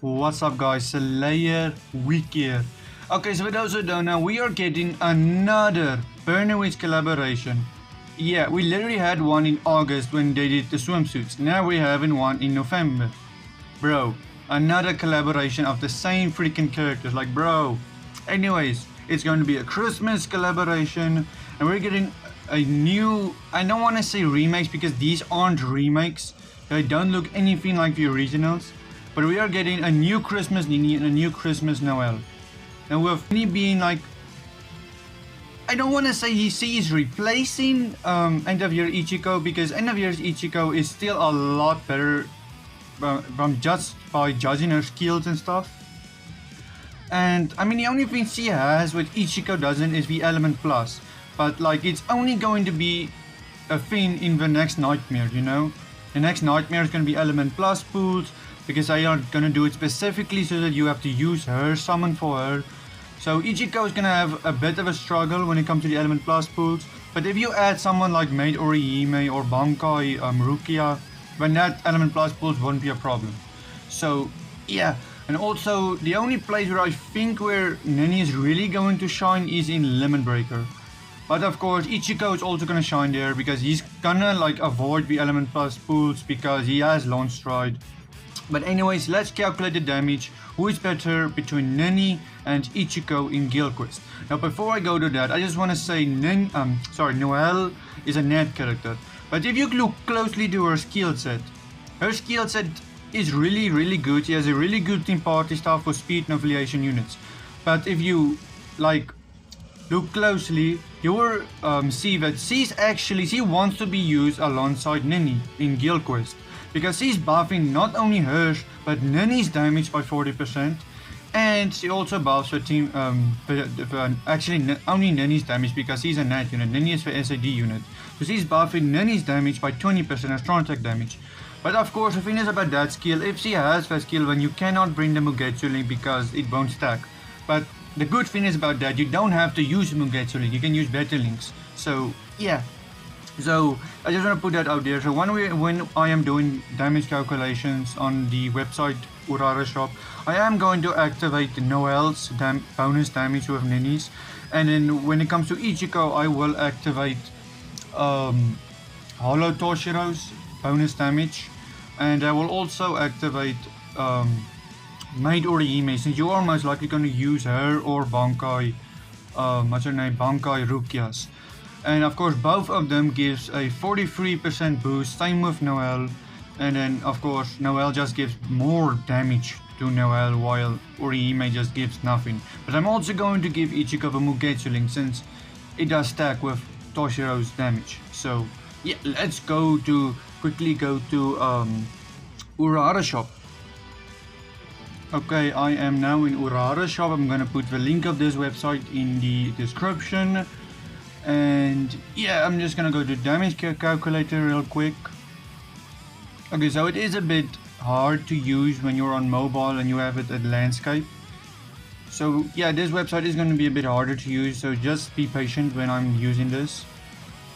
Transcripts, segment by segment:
What's up guys, Slayer Week here. Okay, so for those who don't know, we are getting another Burnowitz collaboration. Yeah, we literally had one in August when they did the swimsuits. Now we're having one in November. Bro, another collaboration of the same freaking characters, like bro. Anyways, it's going to be a Christmas collaboration and we're getting a new, I don't want to say remakes because these aren't remakes. They don't look anything like the originals. But we are getting a new Christmas Ninny and a new Christmas Noel. Now with Ninny being like, I don't want to say he's replacing End-of-Year Ichigo because End-of-Year Ichigo is still a lot better from just by judging her skills and stuff. And I mean the only thing she has which Ichigo doesn't is the Element Plus. But like it's only going to be a thing in the next nightmare, you know? The next nightmare is going to be Element Plus pools. Because I are gonna do it specifically so that you have to use her summon for her. So Ichigo is gonna have a bit of a struggle when it comes to the Element Plus pools. But if you add someone like Maid Orihime or Bankai Rukia, then that Element Plus pools won't be a problem. So yeah, and also the only place where I think where Ninny is really going to shine is in Lemon Breaker. But of course Ichigo is also gonna shine there because he's gonna like avoid the Element Plus pools because he has Launch Stride. But anyways, let's calculate the damage. Who is better between Ninny and Ichigo in Guild Quest? Now before I go to that, I just want to say Noel is a net character. But if you look closely to her skill set is really good. She has a really good team party stuff for speed and affiliation units. But if you like look closely, you will see that she wants to be used alongside Ninny in Guild Quest. Because she's buffing not only hers, but Ninny's damage by 40%. And she also buffs her team, actually only Ninny's damage because she's a nat unit, Ninny is the SAD unit. So she's buffing Ninny's damage by 20% as strong attack damage. But of course the thing is about that skill, if she has that skill then you cannot bring the Mugetsu link because it won't stack. But the good thing is about that, you don't have to use Mugetsu link, you can use better links. So yeah. So I just want to put that out there. So when I am doing damage calculations on the website Urara shop, I am going to activate Noel's bonus damage with Ninny's, and then when it comes to Ichigo, I will activate Hollow Toshiro's bonus damage, and I will also activate Maid Orihime since you are most likely going to use her or Bankai, what's her name, Bankai Rukia's. And of course both of them gives a 43% boost, same with Noel. And then of course Noel just gives more damage to Noel while Orihime just gives nothing. But I'm also going to give Ichigo a Mugetsu link since it does stack with Toshiro's damage. So yeah, let's quickly go to Urara shop. Okay, I am now in Urara shop. I'm gonna put the link of this website in the description. And yeah, I'm just gonna go to damage calculator real quick. Okay, so it is a bit hard to use when you're on mobile and you have it at landscape. So yeah, this website is going to be a bit harder to use, so just be patient when I'm using this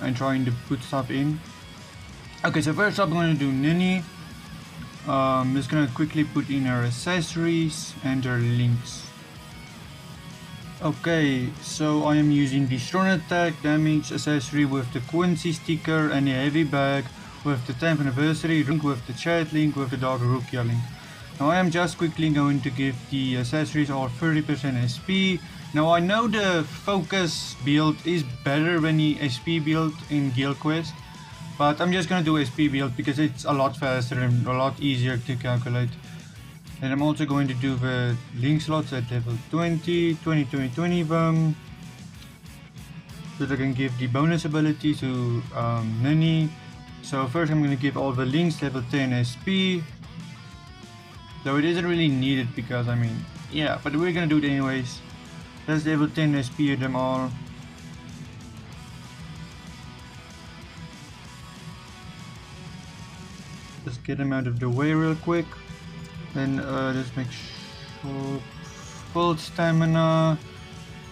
and trying to put stuff in. Okay, so first up I'm going to do Ninny. I'm just going to quickly put in her accessories and her links. Okay, so I am using the strong attack damage accessory with the Quincy sticker and the heavy bag with the 10th anniversary link, with the chat link, with the Dark Rukia link. Now I am just quickly going to give the accessories all 30% SP. Now I know the focus build is better than the SP build in Guild Quest, but I'm just gonna do SP build because it's a lot faster and a lot easier to calculate. And I'm also going to do the link slots at level 20, 20, 20, 20 them. So that I can give the bonus ability to Ninny. So first I'm going to give all the links level 10 SP. Though it isn't really needed because I mean, yeah, but we're going to do it anyways. Let's level 10 SP them all. Just get them out of the way real quick. Then just make sure full stamina.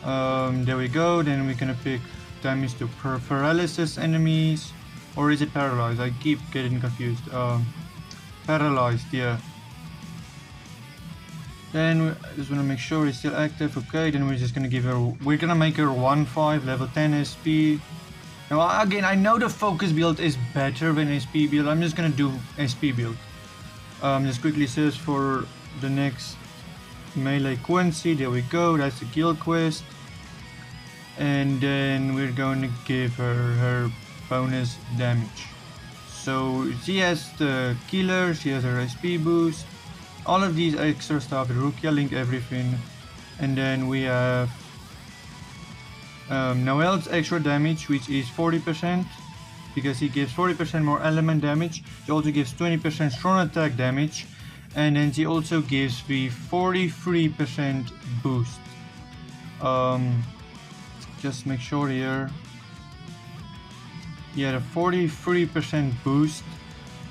There we go. Then we're gonna pick damage to paralysis enemies, or is it paralyzed? I keep getting confused. Paralyzed, yeah. Then I just want to make sure it's still active. Okay, then we're just gonna give her. We're gonna make her 1-5 level 10 SP. Now again, I know the focus build is better than SP build. I'm just gonna do SP build. Just quickly search for the next melee Quincy. There we go. That's the guild quest. And then we're going to give her bonus damage. So she has the killer. She has her SP boost. All of these extra stuff, the Rukia link, everything. And then we have Noel's extra damage, which is 40%, because he gives 40% more element damage. He also gives 20% strong attack damage, and then she also gives the 43% boost. Just make sure here. Yeah, the 43% boost.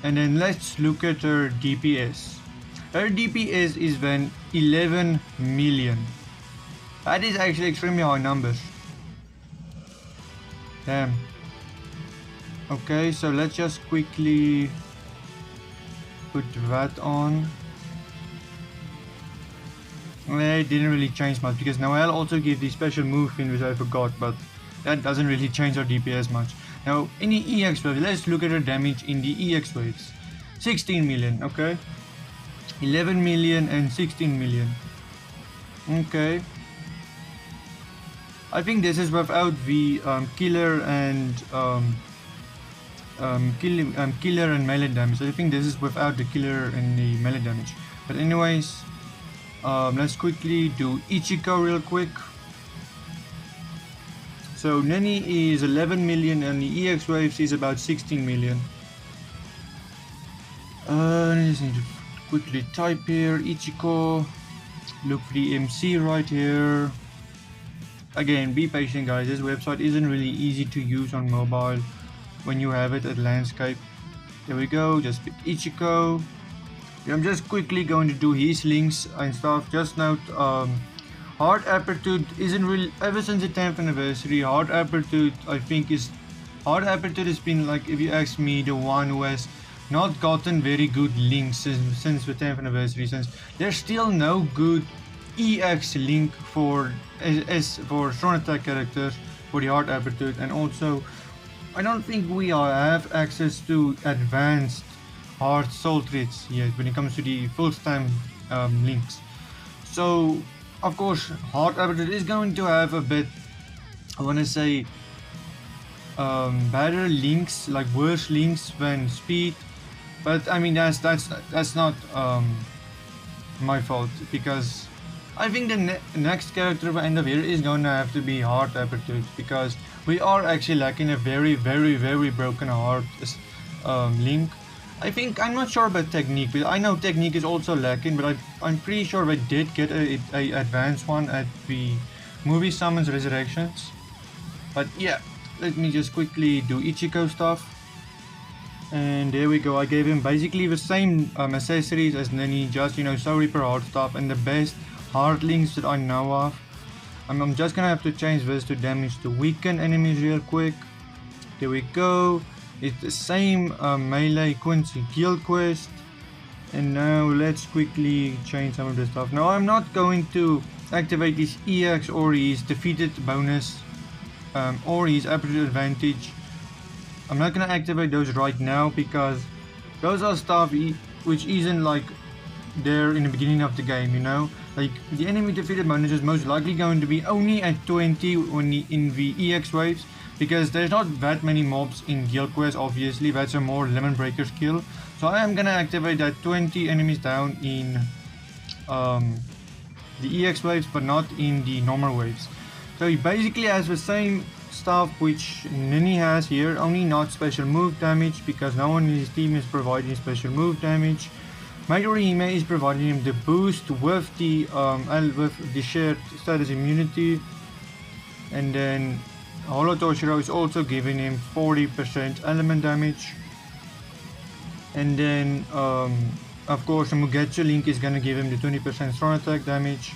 And then let's look at her DPS. Her DPS is then 11 million. That is actually extremely high numbers. Damn. Okay, so let's just quickly put that on. It didn't really change much because Noel also gives the special move thing which I forgot, but that doesn't really change her DPS much. Now in the EX wave, let's look at her damage in the EX waves. 16 million, okay. 11 million and 16 million. Okay. I think this is without the killer and killer and melee damage. I think this is without the killer and the melee damage. But anyways, let's quickly do Ichigo real quick. So Ninny is 11 million and the EX waves is about 16 million. I just need to quickly type here Ichigo. Look for the MC right here. Again, be patient guys, this website isn't really easy to use on mobile when you have it at landscape. There we go, just pick Ichigo. I'm just quickly going to do his links and stuff. Just note, Hard Aptitude isn't really, ever since the 10th anniversary, Hard Aptitude has been, like, if you ask me, the one who has not gotten very good links since the 10th anniversary, since there's still no good EX link for strong attack characters for the Hard Aptitude, and also I don't think we have access to advanced hard soul traits yet when it comes to the full time links. So of course Hard Aptitude is going to have a bit, I want to say, better links, like worse links than speed, but I mean that's not my fault, because I think the next character by end of year is going to have to be Hard Aptitude, because we are actually lacking a very broken heart link. I think, I'm not sure about technique, but I know technique is also lacking, but I'm pretty sure we did get a advanced one at the movie Summons Resurrections. But yeah, let me just quickly do Ichigo stuff. And there we go, I gave him basically the same accessories as Ninny, just, you know, Soul Reaper hard stuff and the best hard links that I know of. I'm just gonna have to change this to damage to weaken enemies real quick. There we go. It's the same melee Quincy guild quest. And now let's quickly change some of this stuff. Now I'm not going to activate his EX or his defeated bonus or his aptitude advantage. I'm not gonna activate those right now because those are stuff which isn't like there in the beginning of the game, you know. Like the enemy defeated bonus is most likely going to be only at 20 when in the EX waves, because there's not that many mobs in guild quest. Obviously that's a more lemon breaker skill, so I am gonna activate that 20 enemies down in the EX waves, but not in the normal waves. So he basically has the same stuff which Ninny has here, only not special move damage, because no one in his team is providing special move damage. Majorime is providing him the boost with the shared status immunity, and then Holo Toshiro is also giving him 40% element damage, and then of course the Mugetsu link is gonna give him the 20% strong attack damage.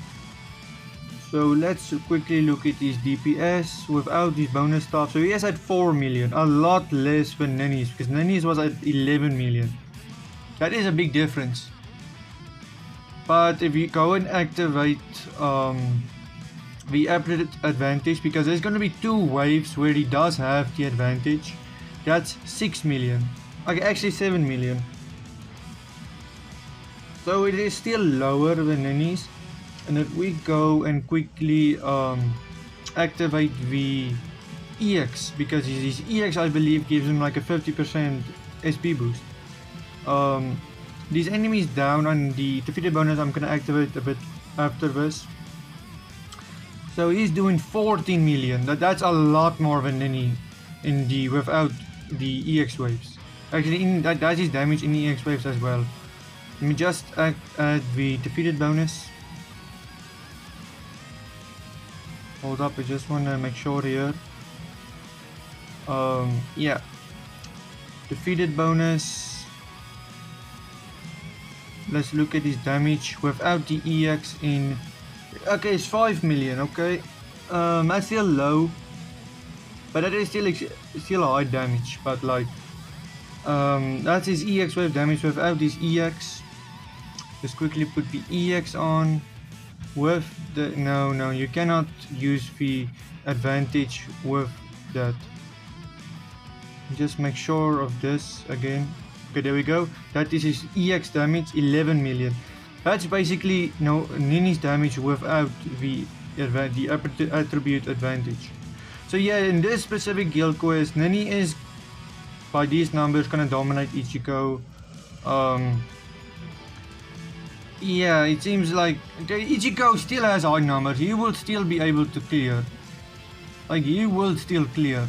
So let's quickly look at his DPS without these bonus stuff. So he has at 4 million, a lot less than Ninny's, because Ninny's was at 11 million. That is a big difference. But if you go and activate the advantage, because there's going to be 2 waves where he does have the advantage, that's 6 million. Okay, actually 7 million. So it is still lower than Ninny's. And if we go and quickly activate the EX, because his EX I believe gives him like a 50% SP boost. These enemies down on the defeated bonus I'm gonna activate a bit after this. So he's doing 14 million. That's a lot more than Ninny in the without the EX waves. Actually, that's his damage in EX waves as well. Let me just add the defeated bonus. Hold up, I just want to make sure here. Yeah. Defeated bonus. Let's look at his damage without the EX in. Okay, it's 5 million. Okay, that's still low, but that is still high damage. But like, that's his EX wave damage without his EX. Just quickly put the EX on. With the no, you cannot use the advantage with that. Just make sure of this again. Okay, there we go. That is his EX damage, 11 million. That's basically Ninny's damage without the attribute advantage. So yeah, in this specific guild quest, Ninny is by these numbers gonna dominate Ichigo. Yeah, it seems like Ichigo still has high numbers. He will still be able to clear. Like he will still clear.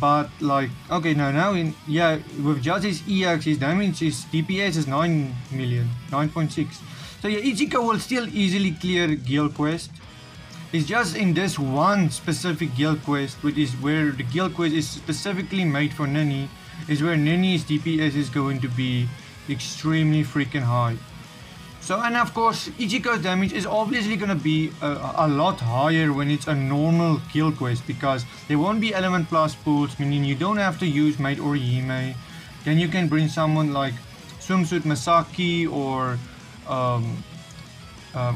But like, okay, now with just his EX, his damage, his DPS is 9 million, 9.6. So yeah, Ichigo will still easily clear guild quest. It's just in this one specific guild quest, which is where the guild quest is specifically made for Ninny, is where Ninny's DPS is going to be extremely freaking high. So, and of course, Ichigo's damage is obviously going to be a lot higher when it's a normal guild quest, because there won't be element plus pools, meaning you don't have to use Maid or Hime. Then you can bring someone like Swimsuit Masaki or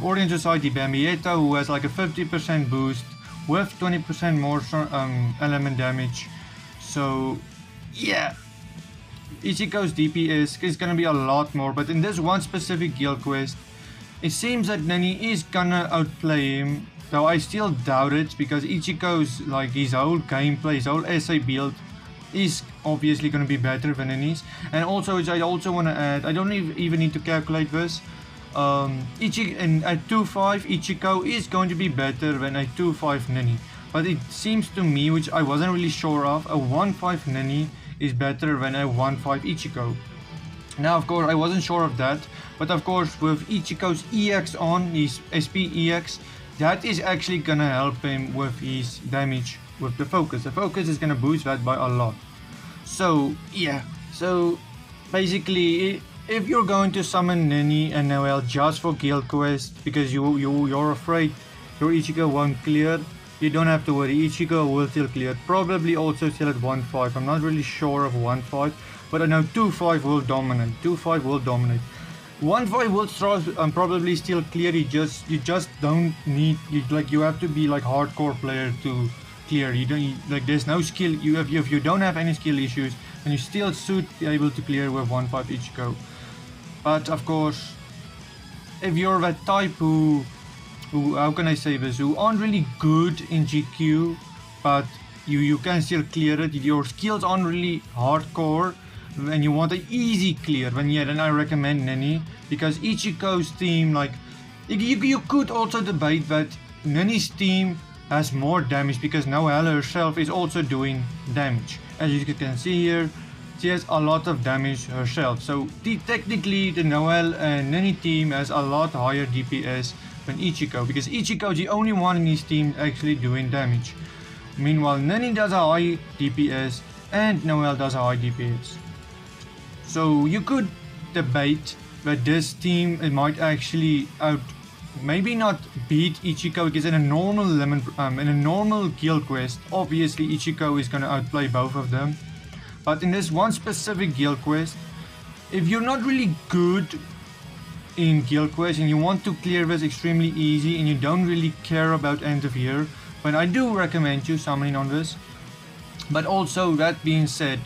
Orient Society Bambietta, who has like a 50% boost with 20% more element damage. So, yeah. Ichigo's DPS is gonna be a lot more, but in this one specific guild quest, it seems that Ninny is gonna outplay him, though I still doubt it, because Ichigo's like his whole gameplay, his whole SA build is obviously gonna be better than Ninny's. And also, which I also want to add, I don't even need to calculate this. At 2.5 Ichigo is going to be better than a 2.5 Ninny, but it seems to me, which I wasn't really sure of, a 1.5 Ninny is better than a 1.5 Ichigo. Now of course I wasn't sure of that, but of course with Ichigo's EX on, his SP EX, that is actually gonna help him with his damage with the focus. The focus is gonna boost that by a lot. So yeah, so basically if you're going to summon Ninny and Noel just for guild quest because you're afraid your Ichigo won't clear, you don't have to worry, Ichigo will still clear. Probably also still at 1.5. I'm not really sure of 1.5, but I know 2.5 will dominate. 2.5 will dominate. 1.5 will probably still clear. You just don't need you have to be like hardcore player to clear. You don't like there's no skill. If you don't have any skill issues, and you still should be able to clear with 1.5 Ichigo. But of course, if you're that type who how can I say this, who aren't really good in GQ, but you can still clear it, your skills aren't really hardcore, and you want an easy clear, then I recommend Ninny, because Ichigo's team, like, you could also debate that Ninny's team has more damage, because Noel herself is also doing damage. As you can see here, she has a lot of damage herself, so technically the Noel and Ninny team has a lot higher DPS than Ichigo, because Ichigo is the only one in his team actually doing damage. Meanwhile, Ninny does a high DPS and Noel does a high DPS. So you could debate that this team might actually maybe not beat Ichigo, because in a normal guild quest, obviously Ichigo is gonna outplay both of them. But in this one specific guild quest, if you're not really good in Guild Quest and you want to clear this extremely easy and you don't really care about end of year, but I do recommend you summoning on this. But also, that being said,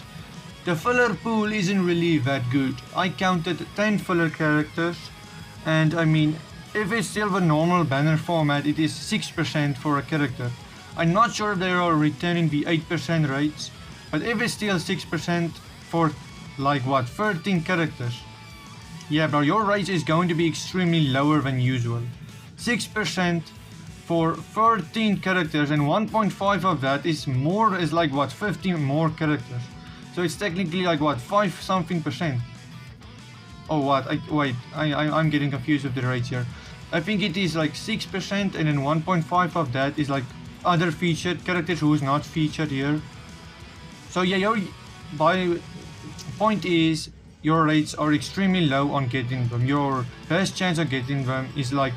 the filler pool isn't really that good. I counted 10 filler characters, and I mean, if it's still the normal banner format, it is 6% for a character. I'm not sure if they are returning the 8% rates, but if it's still 6% for like what, 13 characters, yeah bro, your rate is going to be extremely lower than usual. 6% for 13 characters, and 1.5 of that is like what, 15 more characters. So it's technically like what, 5 something percent. Oh what, I'm getting confused with the rates here. I think it is like 6% and then 1.5 of that is like other featured characters who's not featured here. So yeah, point is, your rates are extremely low on getting them. Your best chance of getting them is like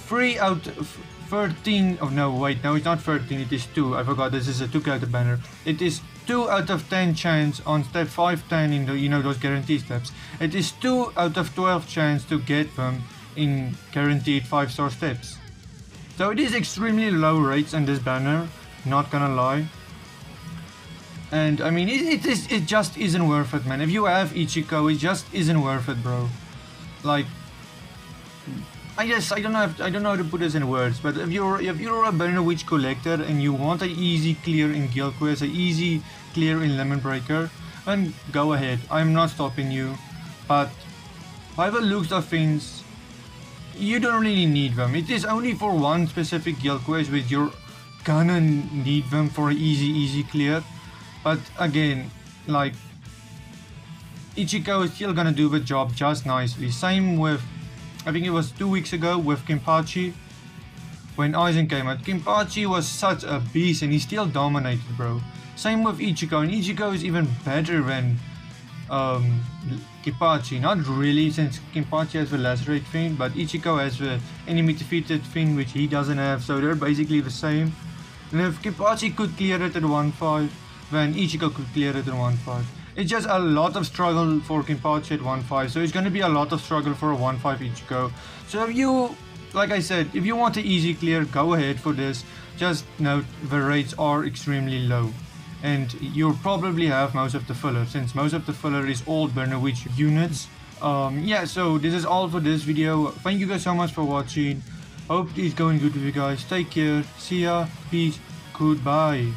3 out of 13. Oh no, wait, no, it's not 13, it is 2. I forgot this is a 2 character banner. It is 2 out of 10 chance on step 510 in the, you know, those guarantee steps. It is 2 out of 12 chance to get them in guaranteed 5-star steps. So it is extremely low rates on this banner, not gonna lie. And I mean, it just isn't worth it, man. If you have Ichigo, it just isn't worth it, bro. Like, I guess I don't know how to put this in words, but if you're a Banner Witch collector and you want an easy clear in Guild Quest, an easy clear in Lemon Breaker, then go ahead. I'm not stopping you, but by the looks of things, you don't really need them. It is only for one specific Guild Quest which you're gonna need them for an easy clear. But again, like, Ichigo is still gonna do the job just nicely. Same with, I think it was 2 weeks ago with Kenpachi, when Aizen came out. Kenpachi was such a beast and he still dominated, bro. Same with Ichigo, and Ichigo is even better than Kenpachi. Not really, since Kenpachi has the Lacerate thing, but Ichigo has the enemy defeated thing which he doesn't have, so they're basically the same. And if Kenpachi could clear it at 1.5, then Ichigo could clear it at 1.5. It's just a lot of struggle for Kenpachi at 1.5, so it's going to be a lot of struggle for a 1.5 Ichigo. So if you, like I said, if you want an easy clear, go ahead for this. Just note the rates are extremely low. And you'll probably have most of the filler, since most of the filler is all Burner Witch units. Yeah, so this is all for this video. Thank you guys so much for watching. Hope it's going good with you guys. Take care. See ya. Peace. Goodbye.